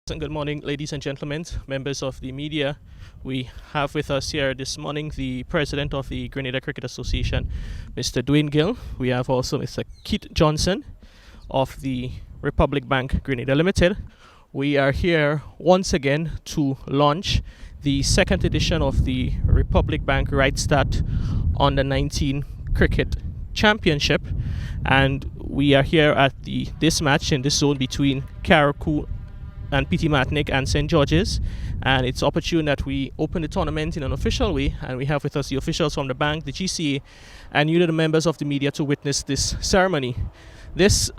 And good morning, ladies and gentlemen, members of the media. We have with us here this morning the president of the Grenada Cricket Association, Mr. Dwayne Gill. We have also Mr. Keith Johnson of the Republic Bank Grenada Limited. We are here once again to launch the second edition of the Republic Bank Right Start Under 19 Cricket Championship, and we are here at this match in this zone between Carriacou and PT Martinique and St. George's, and it's opportune that we open the tournament in an official way, and we have with us the officials from the bank, the GCA, and you, the members of the media, to witness this ceremony. This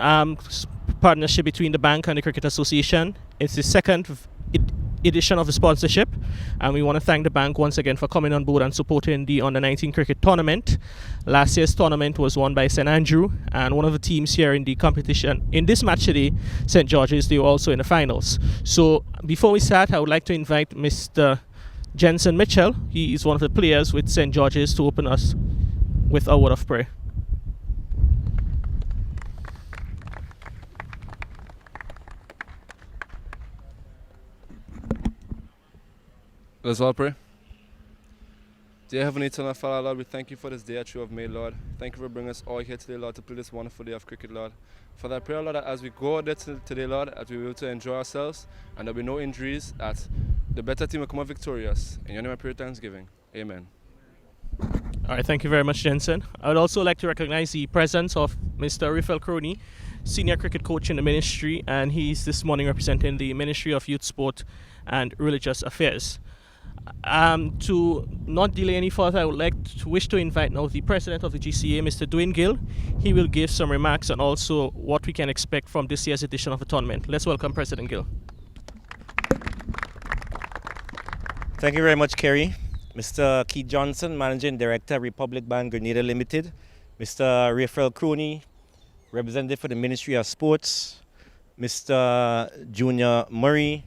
partnership between the bank and the Cricket Association is the second edition of the sponsorship, and we want to thank the bank once again for coming on board and supporting the Under 19 cricket tournament. Last year's tournament was won by St. Andrew, and one of the teams here in the competition in this match today, St. George's, they were also in the finals. So before we start, I would like to invite Mr. Jensen Mitchell. He is one of the players with St. George's, to open us with a word of prayer. Let's all pray. Dear Heavenly Eternal Father, Lord, we thank you for this day that you have made, Lord. Thank you for bringing us all here today, Lord, to play this wonderful day of cricket, Lord. Father, I pray, Lord, that as we go out there today, Lord, that we will be able to enjoy ourselves and there will be no injuries, that the better team will come out victorious. In your name I pray thanksgiving. Amen. All right, thank you very much, Jensen. I would also like to recognize the presence of Mr. Raphael Crony, senior cricket coach in the ministry, and he's this morning representing the Ministry of Youth, Sport and Religious Affairs. To not delay any further, I would like to wish to invite now the president of the GCA, Mr. Dwayne Gill. He will give some remarks and also what we can expect from this year's edition of the tournament. Let's welcome President Gill. Thank you very much, Kerry. Mr. Keith Johnson, Managing Director, Republic Bank Grenada Limited. Mr. Raphael Crony, Representative for the Ministry of Sports. Mr. Junior Murray,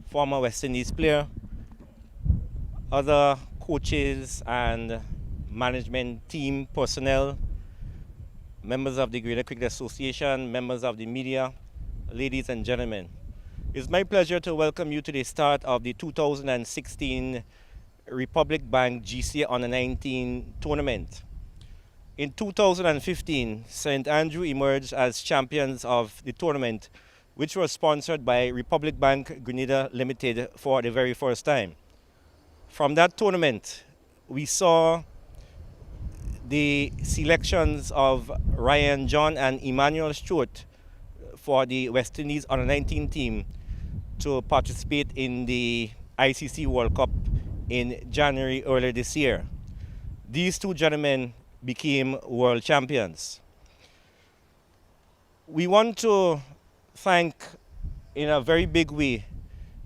former West Indies player. Other coaches and management team personnel, members of the Grenada Cricket Association, members of the media, ladies and gentlemen. It's my pleasure to welcome you to the start of the 2016 Republic Bank GCA Under 19 tournament. In 2015, St. Andrew emerged as champions of the tournament, which was sponsored by Republic Bank Grenada Limited for the very first time. From that tournament, we saw the selections of Ryan John and Emmanuel Stewart for the West Indies Under 19 team to participate in the ICC World Cup in January earlier this year. These two gentlemen became world champions. We want to thank in a very big way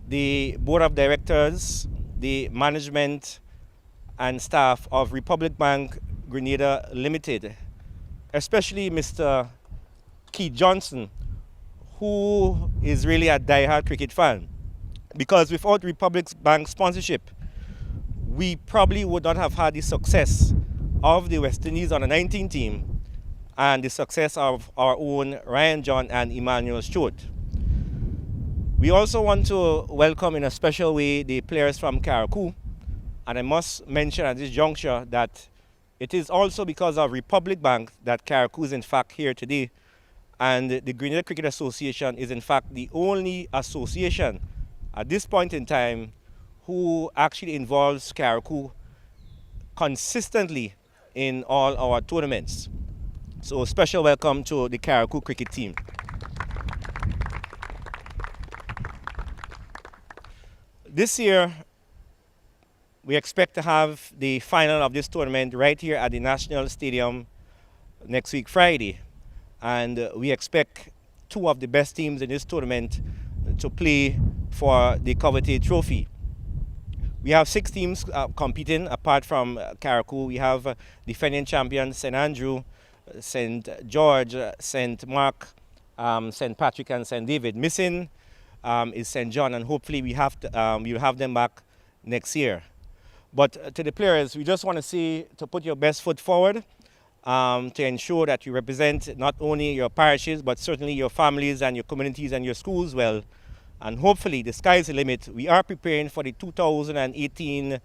the board of directors, the management and staff of Republic Bank Grenada Limited, especially Mr. Keith Johnson, who is really a die-hard cricket fan. Because without Republic Bank sponsorship, we probably would not have had the success of the West Indies Under 19 team and the success of our own Ryan John and Emmanuel Stewart. We also want to welcome in a special way the players from Carriacou, and I must mention at this juncture that it is also because of Republic Bank that Carriacou is in fact here today, and the Grenada Cricket Association is in fact the only association at this point in time who actually involves Carriacou consistently in all our tournaments. So a special welcome to the Carriacou cricket team. This year, we expect to have the final of this tournament right here at the National Stadium next week, Friday. And we expect two of the best teams in this tournament to play for the coveted trophy. We have 6 teams competing apart from Carriacou. We have defending champions St. Andrew, St. George, St. Mark, St. Patrick and St. David. Missing is St. John, and hopefully we'll have them back next year. But to the players, we just want to say to put your best foot forward, to ensure that you represent not only your parishes, but certainly your families and your communities and your schools well, And hopefully, the sky's the limit. We are preparing for the 2018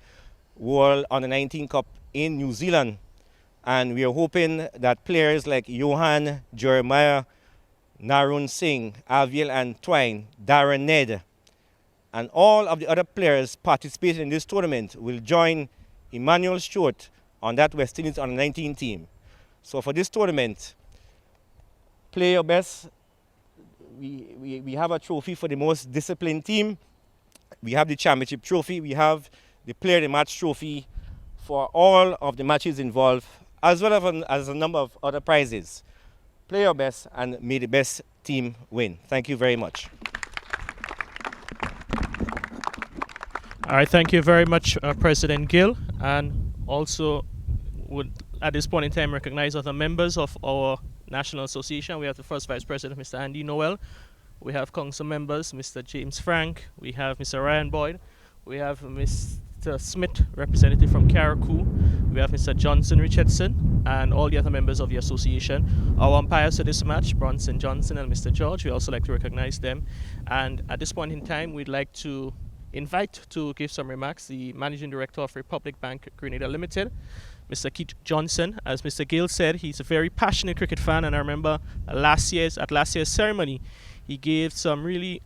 World Under-19 Cup in New Zealand. And we are hoping that players like Johan, Jeremiah, Narun Singh, Aviel Antoine, Darren Ned, and all of the other players participating in this tournament will join Emmanuel Stewart on that West Indies Under-19 team. So for this tournament, play your best. We have a trophy for the most disciplined team. We have the championship trophy. We have the player of the match trophy for all of the matches involved, as well as a number of other prizes. Play your best and may the best team win. Thank you very much. All right, thank you very much, President Gill, and also would at this point in time recognize other members of our National Association. We have the first Vice President, Mr. Andy Noel. We have Council members, Mr. James Frank. We have Mr. Ryan Boyd. We have Mr. Smith, representative from Carriacou. We have Mr. Johnson Richardson and all the other members of the association. Our umpires for this match, Bronson Johnson and Mr. George. We also like to recognize them. And at this point in time, we'd like to invite to give some remarks the Managing Director of Republic Bank Grenada Limited, Mr. Keith Johnson. As Mr. Gill said, he's a very passionate cricket fan, and I remember at last year's ceremony, he gave some really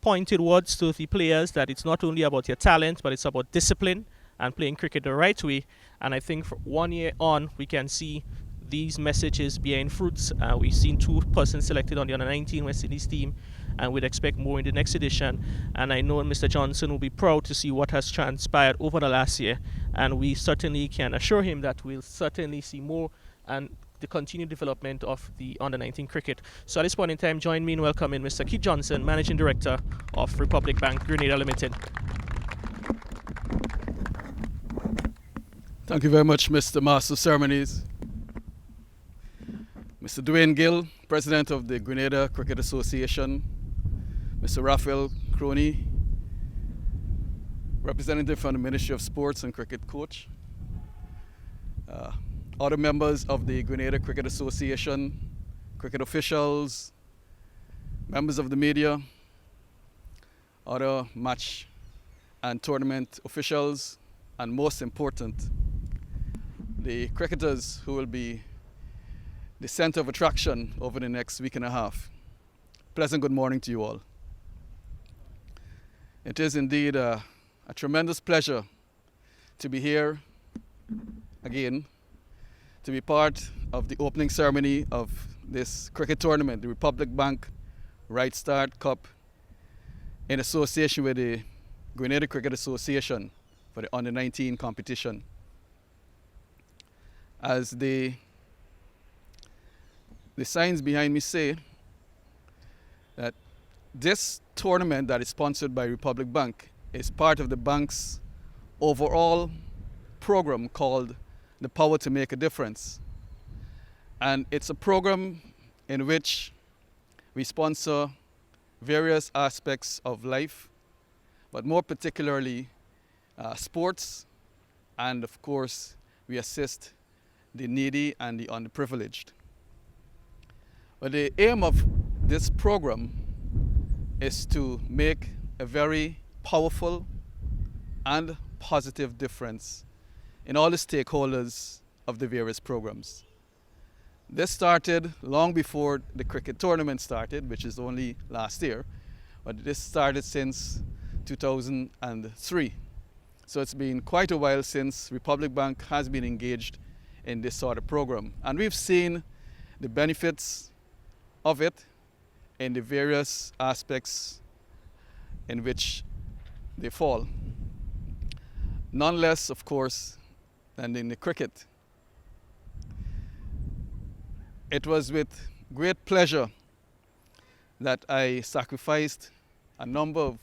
pointed words to the players that it's not only about your talent, but it's about discipline and playing cricket the right way. And I think for 1 year on, we can see these messages bearing fruits. We've seen 2 persons selected on the Under-19 West Indies team, and we'd expect more in the next edition. And I know Mr. Johnson will be proud to see what has transpired over the last year, and we certainly can assure him that we'll certainly see more and the continued development of the Under-19 cricket. So at this point in time, join me in welcoming Mr. Keith Johnson, Managing Director of Republic Bank Grenada Limited. Thank you very much, Mr. Master of Ceremonies. Mr. Dwayne Gill, President of the Grenada Cricket Association. Mr. Raphael Crony, representative from the Ministry of Sports and Cricket coach. Other members of the Grenada Cricket Association, cricket officials, members of the media, other match and tournament officials, and most important, the cricketers who will be the center of attraction over the next week and a half. Pleasant good morning to you all. It is indeed a tremendous pleasure to be here again, to be part of the opening ceremony of this cricket tournament, the Republic Bank Right Start Cup, in association with the Grenada Cricket Association for the Under-19 competition. As the signs behind me say, that this tournament that is sponsored by Republic Bank is part of the bank's overall program called The Power to Make a Difference. And it's a program in which we sponsor various aspects of life, but more particularly sports, and of course we assist the needy and the underprivileged. But the aim of this program is to make a very powerful and positive difference in all the stakeholders of the various programs. This started long before the cricket tournament started, which is only last year, but this started since 2003. So it's been quite a while since Republic Bank has been engaged in this sort of program. And we've seen the benefits of it in the various aspects in which they fall. None less, of course, than in the cricket. It was with great pleasure that I sacrificed a number of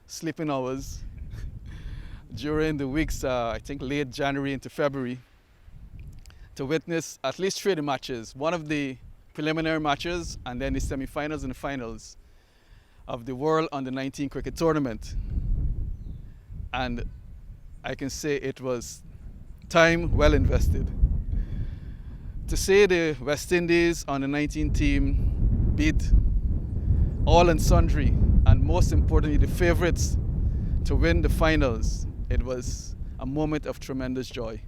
sleeping hours during the weeks, I think late January into February, to witness at least 3 of the matches. One of the preliminary matches, and then the semi-finals and the finals of the World Under-19 Cricket Tournament. And I can say it was time well invested. To say the West Indies Under-19 team beat all and sundry and most importantly, the favorites to win the finals. It was a moment of tremendous joy.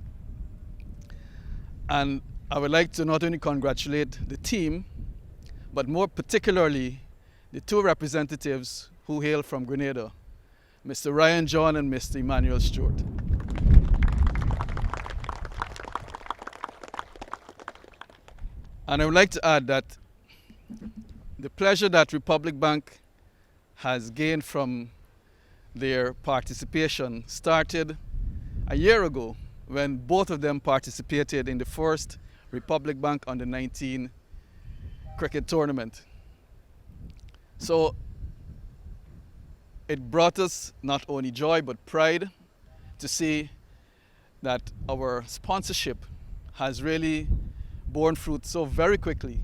And I would like to not only congratulate the team, but more particularly the two representatives who hail from Grenada, Mr. Ryan John and Mr. Emmanuel Stewart. And I would like to add that the pleasure that Republic Bank has gained from their participation started a year ago when both of them participated in the first Republic Bank Under-19 cricket tournament. So it brought us not only joy but pride to see that our sponsorship has really borne fruit so very quickly.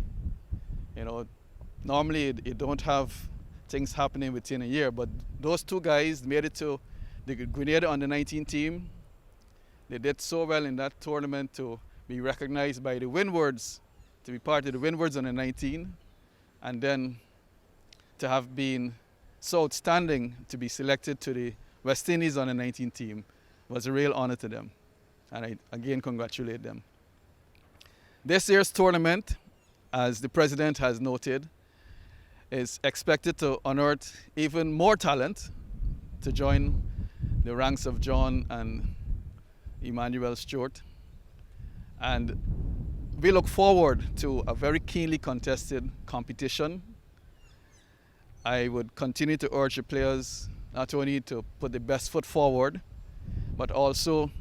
You know, normally you don't have things happening within a year, but those two guys made it to the Grenada Under-19 team. They did so well in that tournament to be recognized by the Windwards, to be part of the Windwards Under-19, and then to have been so outstanding to be selected to the West Indies Under-19 team was a real honor to them. And I again congratulate them. This year's tournament, as the president has noted, is expected to unearth even more talent to join the ranks of John and Emmanuel Stewart. And we look forward to a very keenly contested competition. I would continue to urge the players not only to put the best foot forward, but also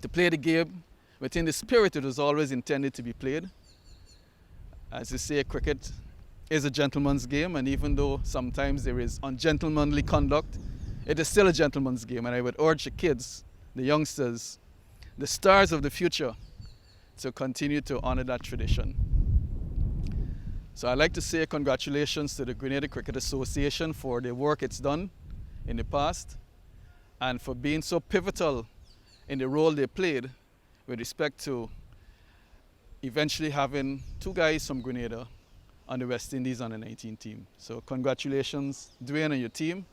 to play the game within the spirit it was always intended to be played. As they say, cricket is a gentleman's game, and even though sometimes there is ungentlemanly conduct, it is still a gentleman's game. And I would urge the kids, the youngsters, the stars of the future to continue to honor that tradition. So I'd like to say congratulations to the Grenada Cricket Association for the work it's done in the past and for being so pivotal in the role they played with respect to eventually having two guys from Grenada on the West Indies Under-19 team. So congratulations, Dwayne and your team,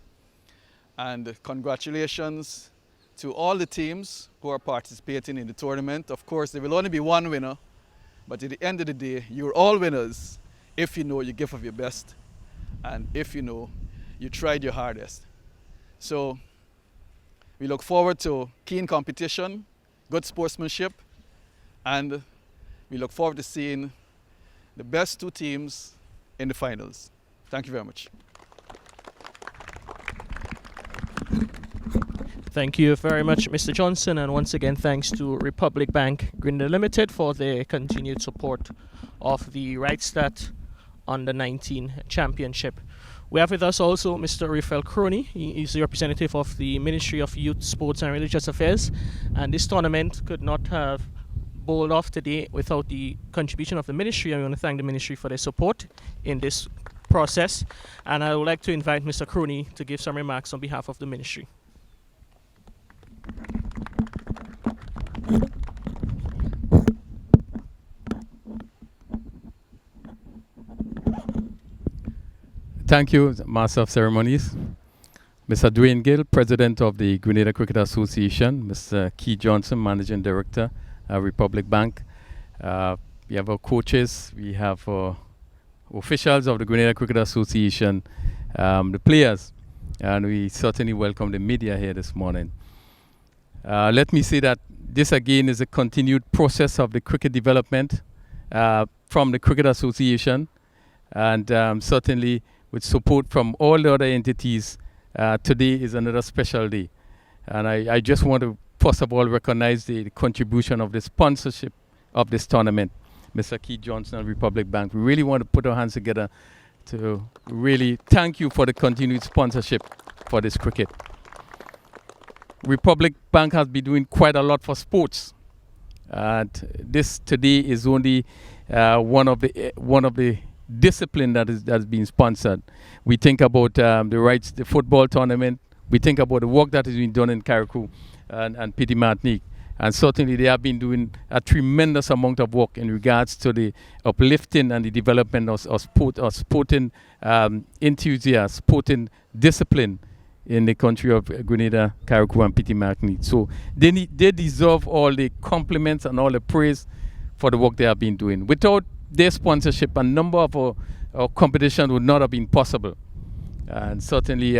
and congratulations to all the teams who are participating in the tournament. Of course, there will only be one winner, but at the end of the day, you're all winners if you know you give of your best and if you know you tried your hardest. So we look forward to keen competition, good sportsmanship, and we look forward to seeing the best two teams in the finals. Thank you very much. Thank you very much, Mr. Johnson, and once again thanks to Republic Bank Grenada Limited for their continued support of the Reichstadt Under-19 Championship. We have with us also Mr. Raphael Crony. He is the representative of the Ministry of Youth, Sports and Religious Affairs, and this tournament could not have bowled off today without the contribution of the ministry. I want to thank the ministry for their support in this process, and I would like to invite Mr. Crony to give some remarks on behalf of the ministry. Thank you, Master of Ceremonies. Mr. Dwayne Gill, President of the Grenada Cricket Association, Mr. Keith Johnson, Managing Director, Republic Bank. We have our coaches, we have officials of the Grenada Cricket Association, the players, and we certainly welcome the media here this morning. Let me say that this again is a continued process of the cricket development from the Cricket Association, and certainly with support from all the other entities. Today is another special day, and I just want to first of all recognize the contribution of the sponsorship of this tournament, Mr. Keith Johnson and Republic Bank. We really want to put our hands together to really thank you for the continued sponsorship for this cricket. Republic Bank has been doing quite a lot for sports, and this today is only one of the discipline that has been sponsored. We think about the football tournament. We think about the work that has been done in Carriacou and Petit Martinique, And certainly they have been doing a tremendous amount of work in regards to the uplifting and the development of sport, or sporting enthusiasts, sporting discipline in the country of Grenada, Carriacou, and Petit Martinique. So they deserve all the compliments and all the praise for the work they have been doing. Without their sponsorship, a number of our competition would not have been possible. And certainly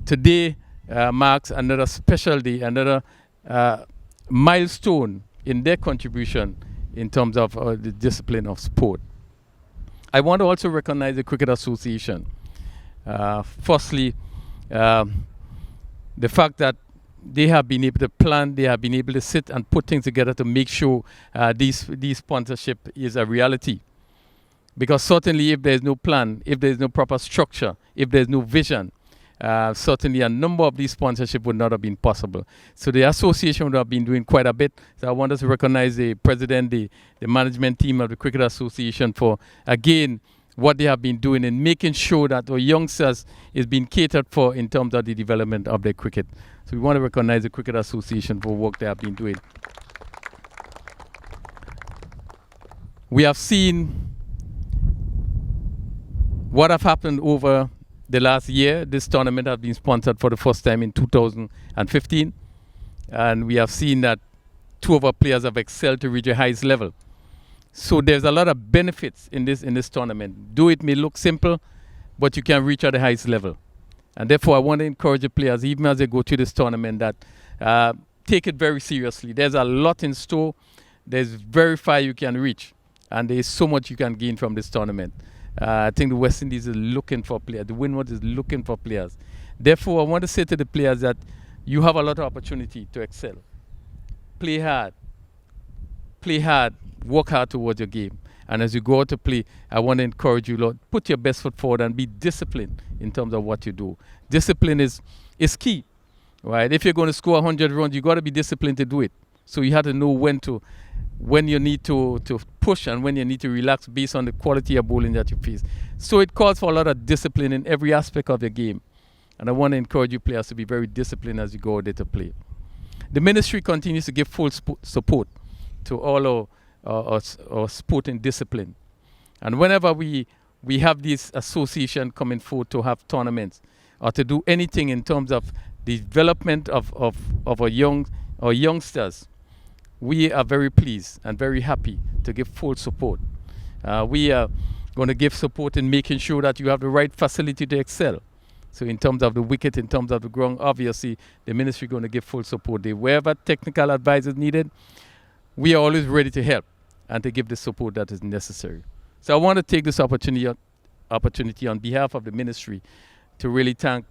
today marks another special day, another milestone in their contribution in terms of the discipline of sport. I want to also recognize the Cricket Association. Firstly, the fact that they have been able to plan, they have been able to sit and put things together to make sure these sponsorship is a reality. Because certainly if there's no plan, if there's no proper structure, if there's no vision, certainly a number of these sponsorship would not have been possible. So the association would have been doing quite a bit. So I want us to recognize the president, the management team of the Cricket Association for, again, what they have been doing in making sure that our youngsters is being catered for in terms of the development of their cricket. So we want to recognize the Cricket Association for work they have been doing. We have seen what have happened over the last year. This tournament has been sponsored for the first time in 2015. And we have seen that 2 of our players have excelled to reach the highest level. So there's a lot of benefits in this tournament. Though it may look simple, but you can reach at the highest level. And therefore, I want to encourage the players, even as they go to this tournament, that take it very seriously. There's a lot in store. There's very far you can reach. And there's so much you can gain from this tournament. I think the West Indies is looking for players. The Windward is looking for players. Therefore, I want to say to the players that you have a lot of opportunity to excel. Play hard. Play hard. Work hard towards your game. And as you go out to play, I want to encourage you, Lord, put your best foot forward and be disciplined in terms of what you do. Discipline is key, right? If you're going to score 100 runs, you got to be disciplined to do it. So you have to know when you need to push and when you need to relax based on the quality of bowling that you face. So it calls for a lot of discipline in every aspect of the game. And I want to encourage you players to be very disciplined as you go out there to play. The ministry continues to give full support to all our sporting discipline. And whenever we have this association coming forward to have tournaments or to do anything in terms of the development of our youngsters, we are very pleased and very happy to give full support. We are going to give support in making sure that you have the right facility to excel. So in terms of the wicket, in terms of the ground, obviously the ministry is going to give full support. Wherever technical advice is needed, we are always ready to help and to give the support that is necessary. So I want to take this opportunity on behalf of the ministry to really thank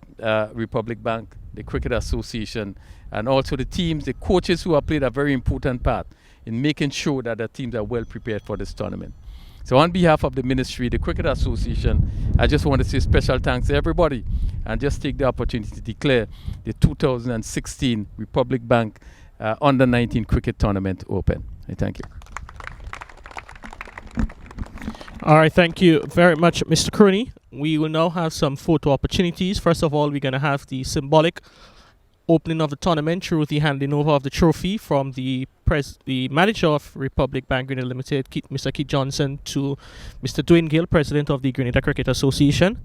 Republic Bank, the Cricket Association, and also the teams, the coaches who have played a very important part in making sure that the teams are well prepared for this tournament. So on behalf of the ministry, the Cricket Association, I just want to say special thanks to everybody and just take the opportunity to declare the 2016 Republic Bank Under-19 Cricket Tournament open. I thank you. All right, thank you very much, Mr. Crooney. We will now have some photo opportunities. First of all, we're going to have the symbolic opening of the tournament through the handing over of the trophy from the manager of Republic Bank Grenada Limited, Mr. Keith Johnson, to Mr. Dwayne Gill, president of the Grenada Cricket Association.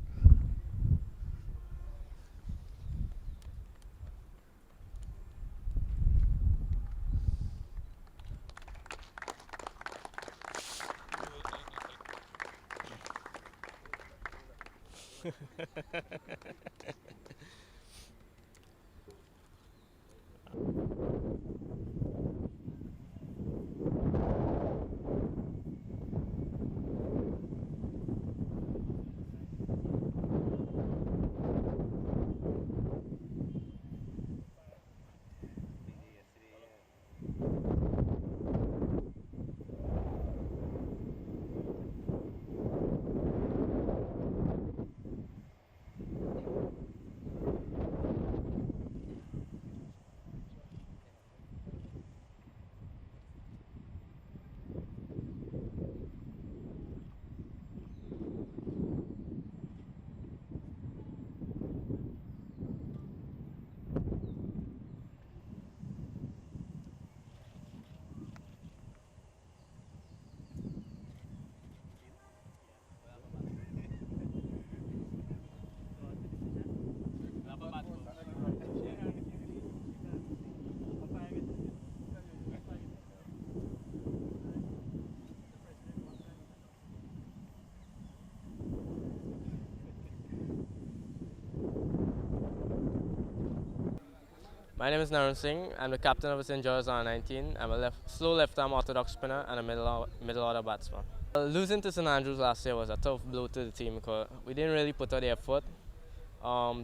My name is Narun Singh. I'm the captain of the St. George's R19. I'm a slow left-arm orthodox spinner and a middle order batsman. Losing to St. Andrews last year was a tough blow to the team because we didn't really put out the effort.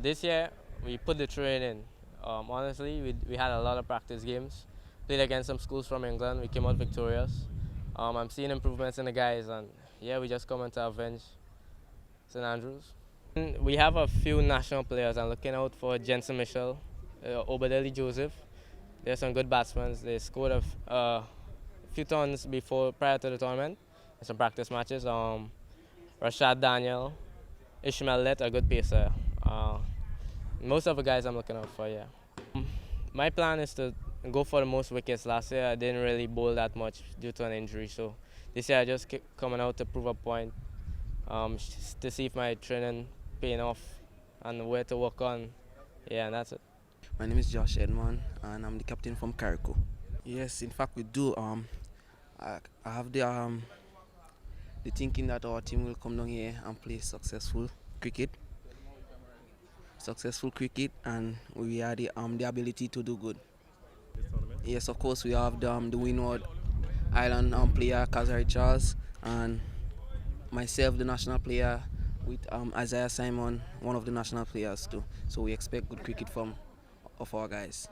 This year, we put the train in. Honestly, we had a lot of practice games. Played against some schools from England. We came out victorious. I'm seeing improvements in the guys, and yeah, we just coming to avenge St. Andrews. We have a few national players. I'm looking out for Jensen Mitchell, Obadeli Joseph. They're some good batsmen. They scored a few tons prior to the tournament in some practice matches. Rashad Daniel, Ishmael Lett, a good pacer. Most of the guys I'm looking out for, yeah. My plan is to go for the most wickets. Last year I didn't really bowl that much due to an injury, so this year I just keep coming out to prove a point, to see if my training paying off and where to work on. Yeah, and that's it. My name is Josh Edmond and I'm the captain from Carrico. Yes, in fact we do. I have the thinking that our team will come down here and play successful cricket, and we have the ability to do good. Yes, of course we have the Windward Island player Kazari Charles and myself, the national player, with Isaiah Simon, one of the national players too. So we expect good cricket from our guys.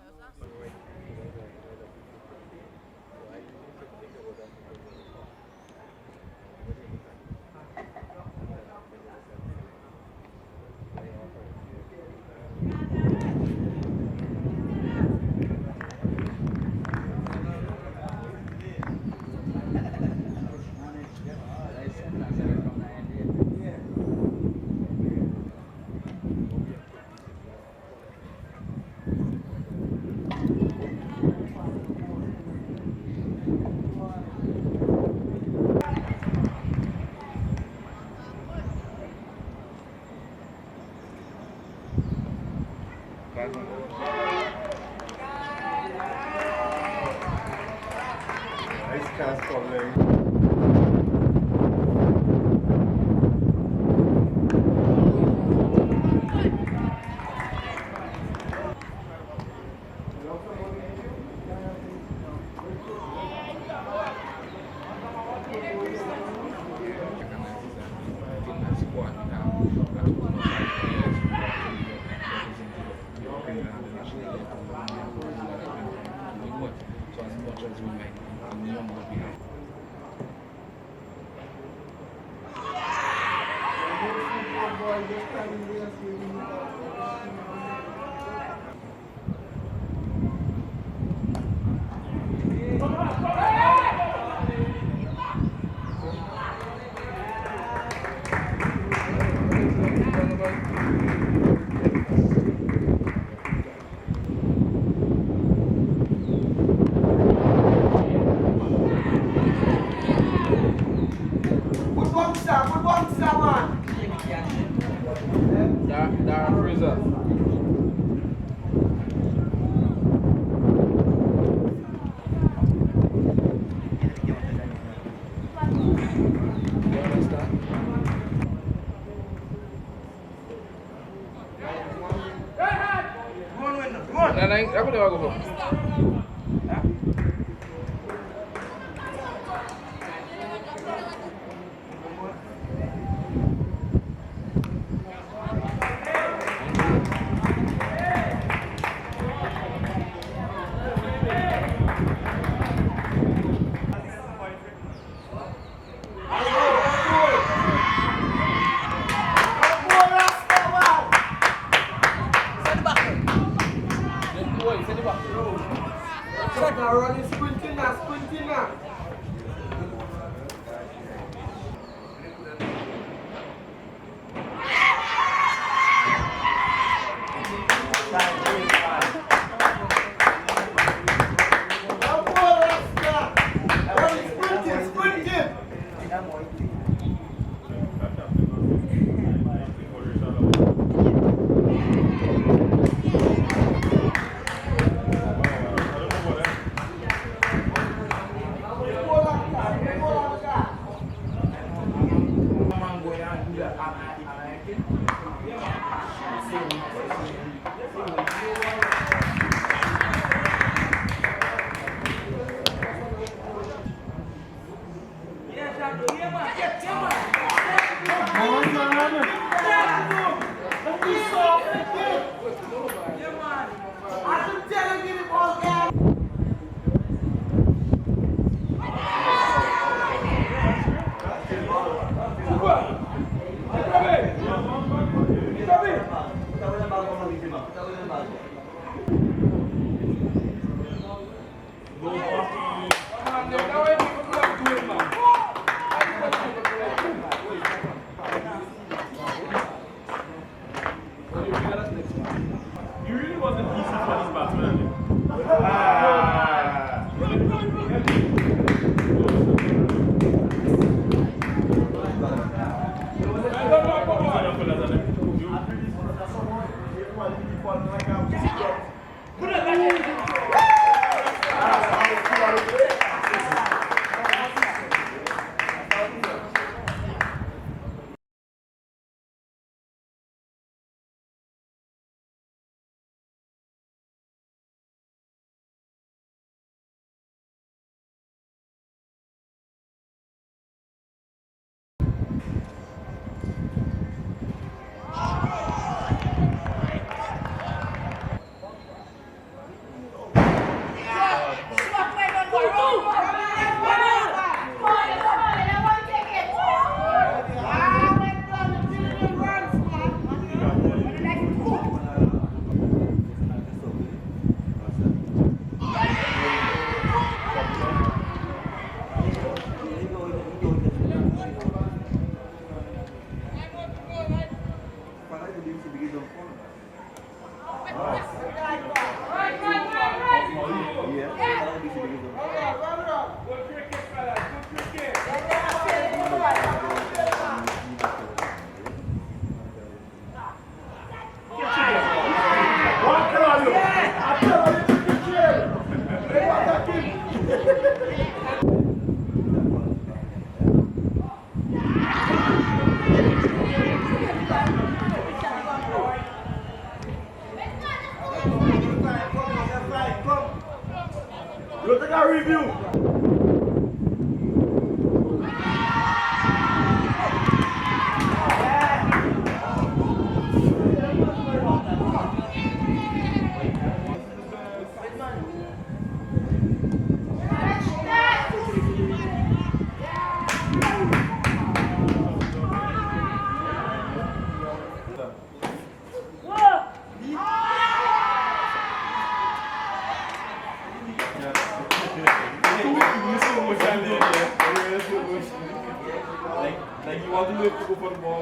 Like you want to live to go for the ball.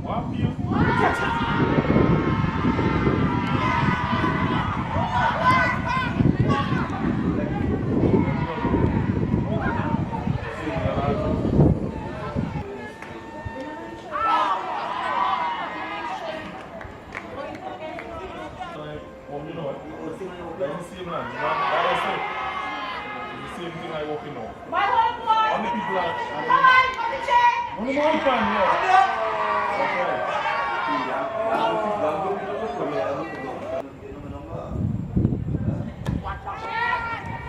What you? Same thing I walk in now. How many people are? Only one fan,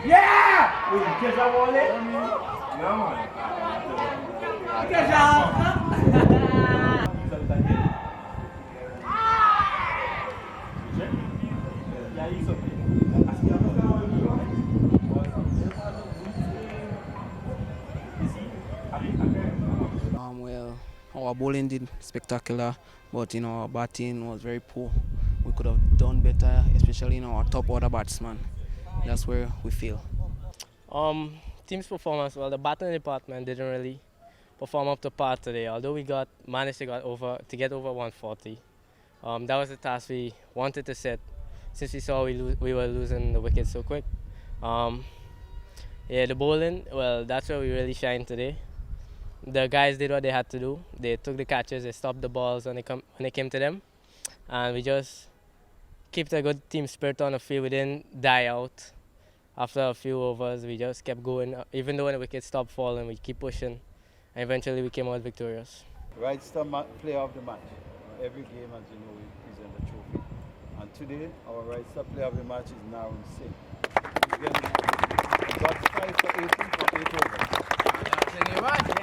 yeah! Wait, catch that wallet? Yeah, man. Catch yeah, he's okay. Well, our bowling did spectacular, but our batting was very poor. We could have done better, especially in our top order batsman. That's where we fail. Team's performance, well, the batting department didn't really perform up to par today, although we managed to get over 140. That was the task we wanted to set since we saw we were losing the wickets so quick. Yeah, the bowling, well, that's where we really shined today. The guys did what they had to do. They took the catches, they stopped the balls when they came to them, and we just kept a good team spirit on the field. We didn't die out. After a few overs, we just kept going. Even though when the wickets stopped falling, we keep pushing, and eventually we came out victorious. Right Star Player of the Match. Every game, as you know, we present a trophy. And today, our Right Star Player of the Match is Narun Singh. He got 5 for 18 from 8 overs.